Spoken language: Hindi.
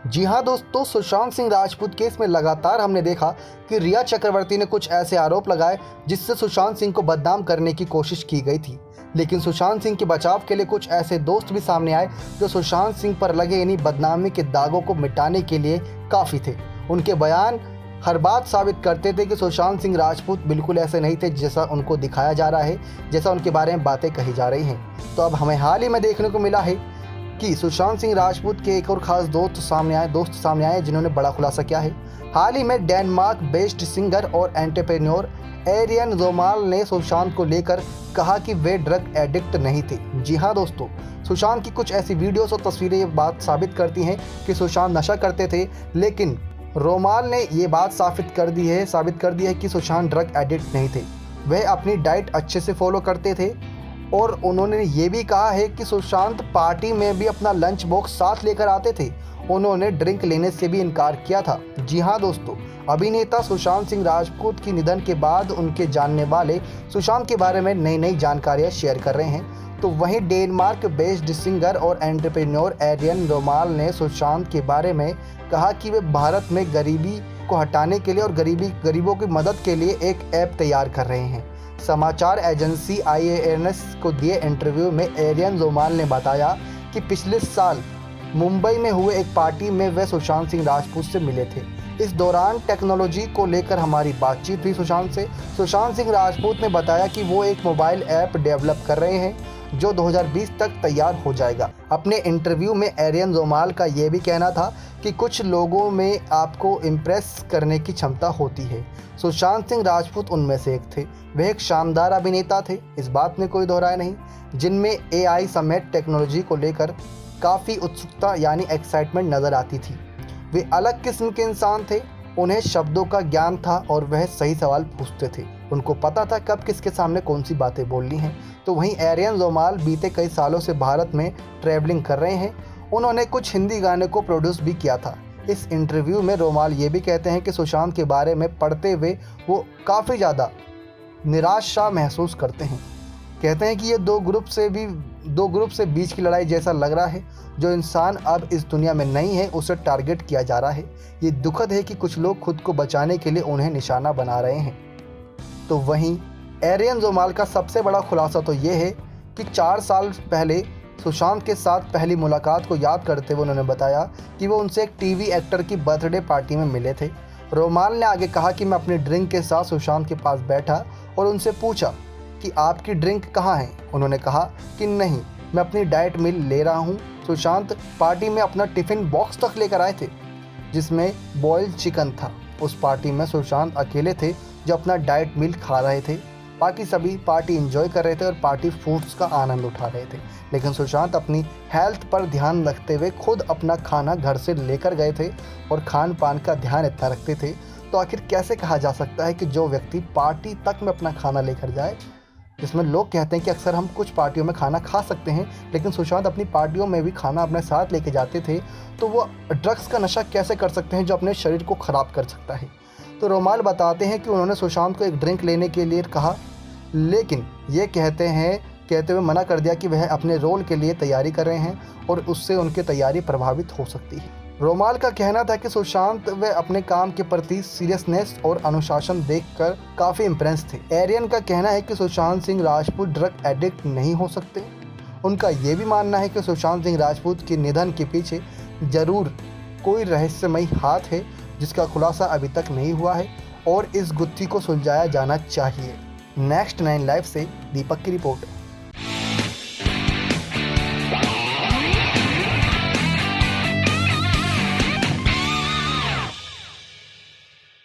जी हाँ दोस्तों, सुशांत सिंह राजपूत केस में लगातार हमने देखा कि रिया चक्रवर्ती ने कुछ ऐसे आरोप लगाए जिससे सुशांत सिंह को बदनाम करने की कोशिश की गई थी। लेकिन सुशांत सिंह के बचाव के लिए कुछ ऐसे दोस्त भी सामने आए जो सुशांत सिंह पर लगे इन्हीं बदनामी के दागों को मिटाने के लिए काफ़ी थे। उनके बयान हर बात साबित करते थे कि सुशांत सिंह राजपूत बिल्कुल ऐसे नहीं थे जैसा उनको दिखाया जा रहा है, जैसा उनके बारे में बातें कही जा रही हैं। तो अब हमें हाल ही में देखने को मिला है कि सुशांत सिंह राजपूत के एक और खास दोस्त सामने आए जिन्होंने बड़ा खुलासा किया है। हाल ही में डेनमार्क बेस्ड सिंगर और एंटरप्रेन्योर एरियन जोमाल ने सुशांत को लेकर कहा कि वे ड्रग एडिक्ट नहीं थे। जी हाँ दोस्तों, सुशांत की कुछ ऐसी वीडियोस और तस्वीरें ये बात साबित करती हैं कि सुशांत नशा करते थे, लेकिन रोमाल ने ये बात साबित कर दी है कि सुशांत ड्रग एडिक्ट नहीं थे। वह अपनी डाइट अच्छे से फॉलो करते थे और उन्होंने ये भी कहा है कि सुशांत पार्टी में भी अपना लंच बॉक्स साथ लेकर आते थे। उन्होंने ड्रिंक लेने से भी इनकार किया था। जी हाँ दोस्तों, अभिनेता सुशांत सिंह राजपूत की निधन के बाद उनके जानने वाले सुशांत के बारे में नई जानकारियाँ शेयर कर रहे हैं। तो वहीं डेनमार्क बेस्ड सिंगर और एंटरप्रेन्योर एरियन रोमाल ने सुशांत के बारे में कहा कि वे भारत में गरीबी को हटाने के लिए और गरीबों की मदद के लिए एक ऐप तैयार कर रहे हैं। समाचार एजेंसी IANS को दिए इंटरव्यू में एरियन जोमाल ने बताया कि पिछले साल मुंबई में हुए एक पार्टी में वे सुशांत सिंह राजपूत से मिले थे। इस दौरान टेक्नोलॉजी को लेकर हमारी बातचीत हुई सुशांत से। सुशांत सिंह राजपूत ने बताया कि वो एक मोबाइल ऐप डेवलप कर रहे हैं जो 2020 तक तैयार हो जाएगा। अपने इंटरव्यू में एरियन जोमाल का ये भी कहना था कि कुछ लोगों में आपको इम्प्रेस करने की क्षमता होती है। सुशांत सिंह राजपूत उनमें से एक थे। वे एक शानदार अभिनेता थे, इस बात में कोई दो राय नहीं, जिनमें AI समेत टेक्नोलॉजी को लेकर काफ़ी उत्सुकता यानी एक्साइटमेंट नज़र आती थी। वे अलग किस्म के इंसान थे, उन्हें शब्दों का ज्ञान था और वह सही सवाल पूछते थे। उनको पता था कब किसके सामने कौन सी बातें बोलनी हैं। तो वहीं एरियन जोमाल बीते कई सालों से भारत में ट्रैवलिंग कर रहे हैं। उन्होंने कुछ हिंदी गाने को प्रोड्यूस भी किया था। इस इंटरव्यू में रोमाल ये भी कहते हैं कि सुशांत के बारे में पढ़ते हुए वो काफ़ी ज़्यादा निराशा महसूस करते हैं। कहते हैं कि ये दो ग्रुप से बीच की लड़ाई जैसा लग रहा है। जो इंसान अब इस दुनिया में नहीं है उसे टारगेट किया जा रहा है। ये दुखद है कि कुछ लोग खुद को बचाने के लिए उन्हें निशाना बना रहे हैं। तो वहीं एरियन जोमाल का सबसे बड़ा खुलासा तो ये है कि 4 साल पहले सुशांत के साथ पहली मुलाकात को याद करते हुए उन्होंने बताया कि वो उनसे एक टीवी एक्टर की बर्थडे पार्टी में मिले थे। रोमाल ने आगे कहा कि मैं अपनी ड्रिंक के साथ सुशांत के पास बैठा और उनसे पूछा कि आपकी ड्रिंक कहाँ है। उन्होंने कहा कि नहीं, मैं अपनी डाइट मील ले रहा हूँ। सुशांत पार्टी में अपना टिफ़िन बॉक्स तक लेकर आए थे जिसमें बॉइल्ड चिकन था। उस पार्टी में सुशांत अकेले थे जो अपना डाइट मील खा रहे थे। बाकी सभी पार्टी एंजॉय कर रहे थे और पार्टी फूड्स का आनंद उठा रहे थे। लेकिन सुशांत अपनी हेल्थ पर ध्यान रखते हुए खुद अपना खाना घर से लेकर गए थे और खान पान का ध्यान इतना रखते थे। तो आखिर कैसे कहा जा सकता है कि जो व्यक्ति पार्टी तक में अपना खाना लेकर जाए, जिसमें लोग कहते हैं कि अक्सर हम कुछ पार्टियों में खाना खा सकते हैं, लेकिन सुशांत अपनी पार्टियों में भी खाना अपने साथ लेके जाते थे, तो वो ड्रग्स का नशा कैसे कर सकते हैं जो अपने शरीर को ख़राब कर सकता है। तो रोमाल बताते हैं कि उन्होंने सुशांत को एक ड्रिंक लेने के लिए कहा, लेकिन ये कहते हुए मना कर दिया कि वह अपने रोल के लिए तैयारी कर रहे हैं और उससे उनकी तैयारी प्रभावित हो सकती है। रोमाल का कहना था कि सुशांत वे अपने काम के प्रति सीरियसनेस और अनुशासन देखकर काफ़ी इम्प्रेस थे। एरियन का कहना है कि सुशांत सिंह राजपूत ड्रग एडिक्ट नहीं हो सकते। उनका ये भी मानना है कि सुशांत सिंह राजपूत के निधन के पीछे ज़रूर कोई रहस्यमयी हाथ है जिसका खुलासा अभी तक नहीं हुआ है और इस गुत्थी को सुलझाया जाना चाहिए। नेक्स्ट 9 लाइव से दीपक की रिपोर्ट।